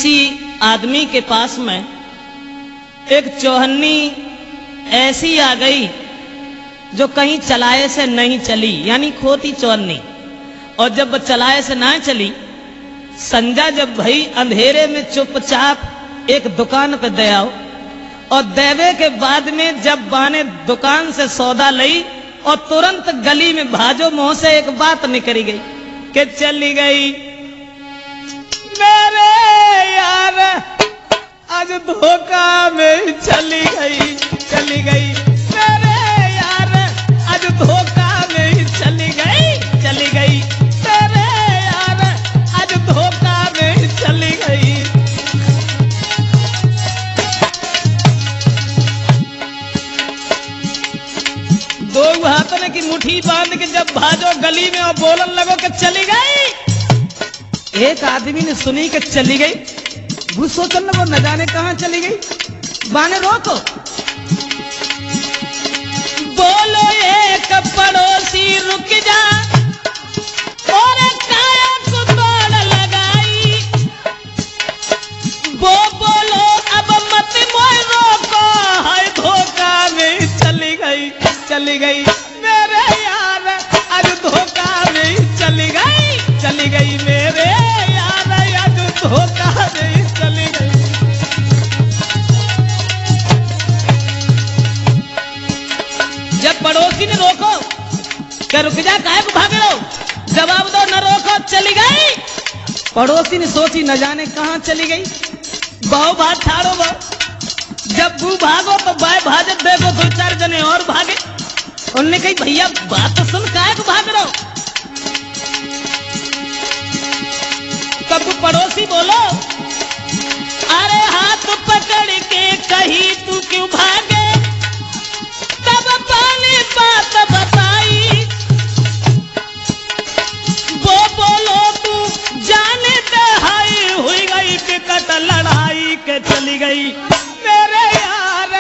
किसी आदमी के पास में एक चौहन्नी ऐसी आ गई जो कहीं चलाए से नहीं चली, यानी खोती चौहन्नी। और जब वो चलाए से ना चली, संजा जब भई अंधेरे में चुपचाप एक दुकान पे दे आओ, और देवे के बाद में जब बाने दुकान से सौदा लई और तुरंत गली में भाजो मुंह से एक बात निकली गई कि चली गई मेरे यार आज धोखा में चली गई, चली गई मेरे यार आज धोखा में चली गई, चली गई मेरे यार आज धोखा में चली गई। दो हाथों की मुट्ठी बांध के जब भाजो गली में और बोलन लगो कि चली गई। एक आदमी ने सुनी कि चली गई, वो सोचने लगो न जाने कहां चली गई। बाने रोको, बोलो एक पड़ोसी रुक जा और काया को दौड़ लगाई, वो बोलो अब मत मोय रोको, हाय धोखा में चली गई, चली गई मेरे यार आज धोखा में चली गई, चली गई मेरे यार आज धोखा में चली गई। जब पड़ोसी ने रोको क्या रुक जा काहे को भागे रहो, जवाब दो न रोको चली गई। पड़ोसी ने सोची न जाने कहां चली गई, बहु भाग ठाड़ो बहु। जब बू भागो तो बाय भाजत देखो दो चार जने और भागे। उन्होंने कही भैया बात तो सुन काहे को भाग रहो। तब पड़ोसी बोलो अरे हाथ पकड़ के कही तू क्यों भागे, तब पहली बात बताई, वो बोलो तू जाने दहाई हुई गई टिकट लड़ाई के चली गई मेरे यार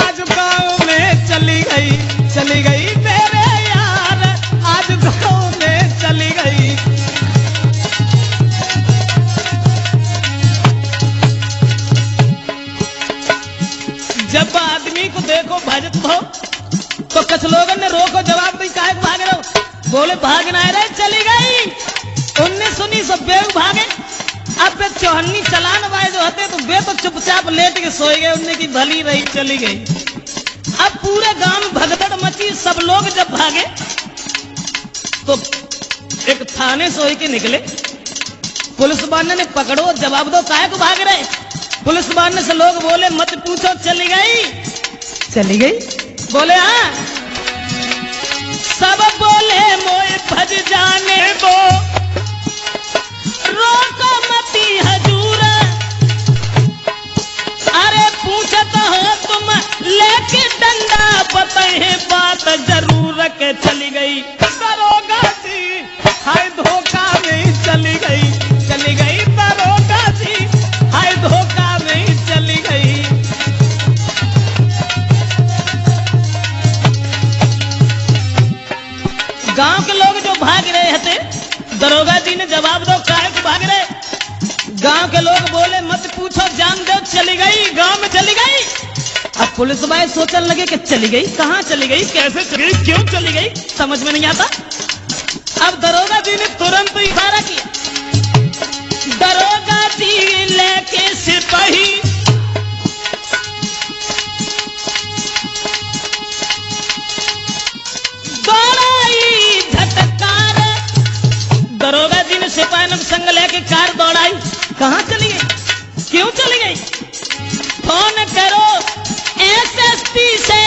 आज गांव में चली गई, चली गई मेरे यार आज गांव में चली गई। जब आदमी को देखो भजत हो तो कुछ लोगों ने रोको जवाब दी काहे भाग रहे हो, बोले भागना है रे चली गई। उनने सुनी सब बेव भागे। अब वे चौहन्नी चलान वाले जो होते तो वे तो चुपचाप लेट के सोए गए, उनने की भली रही चली गई। अब पूरे गांव में भगदड़ मची, सब लोग जब भागे तो एक थाने सोए के निकले। पुलिस वाले ने पकड़ो जवाब दो काहे को भाग रहे। पुलिस वाले से लोग बोले मत पूछो चली गई, चली गई। बोले हाँ, सब बोले मोए भज जाने दो, रोको मती हजूर, अरे पूछत हो तुम लेके डंडा बताए बात जरूर के चली गई। दरोगा जी हाय धोखा में चली गई, चली गई दरोगा जी हाय धोखा में चली गई। गांव के लोग जो भाग रहे थे दरोगा जी ने जवाब दो काहे को भाग रहे। गांव के लोग बोले मत पूछो जान दो चली गई, गांव में चली गई। अब पुलिस वाले सोचने लगे कि चली गई, कहां चली गई, कैसे चली गई, क्यों चली गई, समझ में नहीं आता। अब दरोगा जी ने तुरंत इशारा किया। दरोगा जी लेके सिपाही दौड़ाई झटकार, दरोगा जी ने सिपाही संग लेके कार दौड़ाई। कहां चली गई, क्यों चली गई, फोन करो एसएसपी से,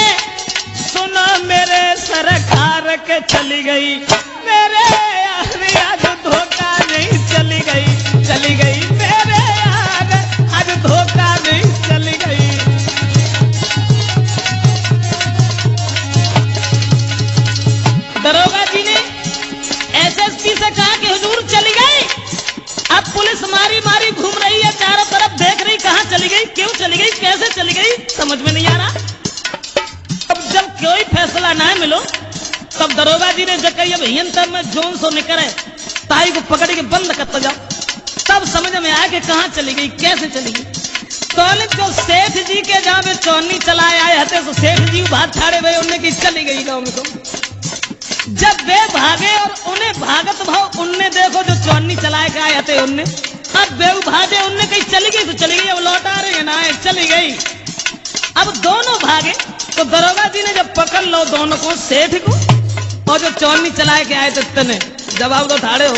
सुनो मेरे सरकार के चली गई मेरे यार आज धोखा नहीं चली गई, चली गई मेरे यार आज धोखा नहीं चली गई। दरोगा जी ने एसएसपी से कहा कि हुजूर चली गई। अब पुलिस मारी मारी घूम रही है, चारों तरफ देख रही कहां चली गई, क्यों चली गई, कैसे चली गई, समझ में नहीं आ रहा। अब जब कोई फैसला ना मिलो तब दरोगा जी ने जब कही अब हियंतर में जोन सो निकले ताई को पकड़ के बंद करता जाओ। तब समझ में आया कि कहाँ चली गई, कैसे चली गई। तो जो सेठ जी के जहाँ पे चौनी चलाए आए थे तो सेठ जी भाग छाड़े भाई उनने की चली गई गाँव में। तो जब वे भागे और उन्हें भागत भाव उनने देखो जो चौनी चलाए के आए थे उनने, अब बेऊ भागे उनने कहीं चली गई तो चली गई, अब लौटा रही है ना चली गई। अब दोनों भागे तो दरोगा जी ने जब पकड़ लो दोनों को, सेठ को और जो चौनी चलाए के आए थे तने, जवाब तो ठाड़े हो।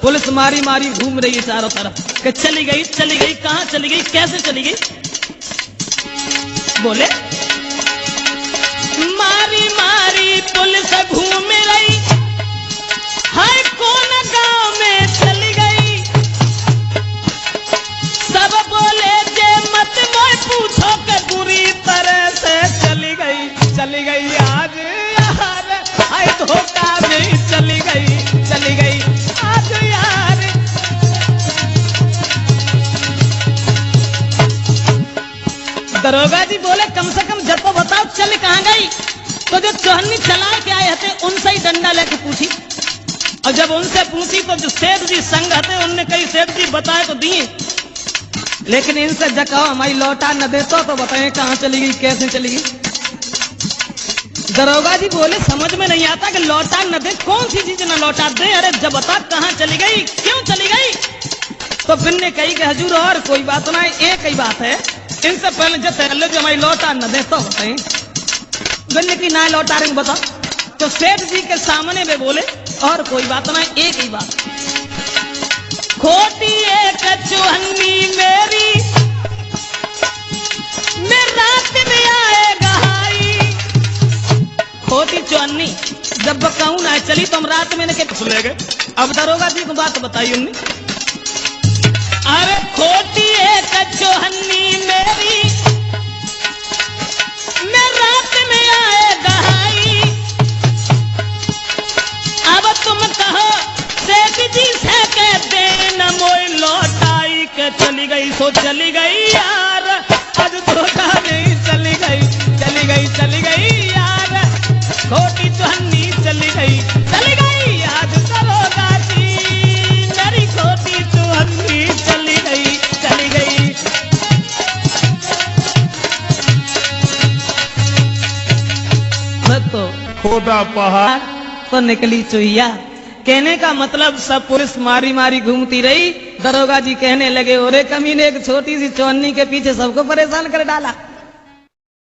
पुलिस मारी मारी घूम रही है चारों तरफ कि चली गई कहाँ चली गई, कैसे चली गई। बोले मारी मारी पुलिस घूम रही, हाय कौन गांव में चली गई। सब बोले जे मत मोय पूछो के बुरी तरह से चली गई आज यार, हाय धोखा में चली गई आज यार। दरोगा जी बोले कम से कम जब तो बताओ चल कहाँ गई। तो जो चौहन्नी चला के आए थे उनसे ही डंडा लेके पूछी, और जब उनसे पूछी तो जो सेठ जी संग थे उनने कई सेठ जी बताए तो दिए, लेकिन इनसे जकाओ हमारी लौटा न दे तो बताएं कहाँ चली गई, कैसे चली गई। दरोगा जी बोले समझ में नहीं आता कि लौटा न दे, कौन सी चीज न लौटा दे, अरे जब बता कहाँ चली गई, क्यों चली गई। तो फिर ने कही कि हजूर और कोई बात ना, एक ही बात है, इनसे पहले जो हमारी लौटा न दे तो बताएं। गन्ने की ना लौटा रहे बता। तो सेठ जी के सामने में बोले और कोई बात ना, एक ही बात, खोटी एक चौहन्नी मेरी मैं रात में आएगा हाई। खोटी चौहन्नी जब कहूं ना चली तो हम रात में ले गए। अब दरोगा जी को बात बताई उनने, अरे खोटी एक चौहन्नी मेरी मैं रात में आएगा हाई। अब तुम कहो सेठ जी से कहते न मोई लौटाई के चली गई सो चली गई यार, आज धोखा नहीं चली गई यार, खोटी चौहन्नी चली गई आज दरोगा जी मेरी खोटी चौहन्नी चली गई। तो खोदा पहाड़ तो निकली चुहिया। कहने का मतलब सब पुलिस मारी मारी घूमती रही, दरोगा जी कहने लगे ओरे कमीने एक छोटी सी चौहन्नी के पीछे सबको परेशान कर डाला।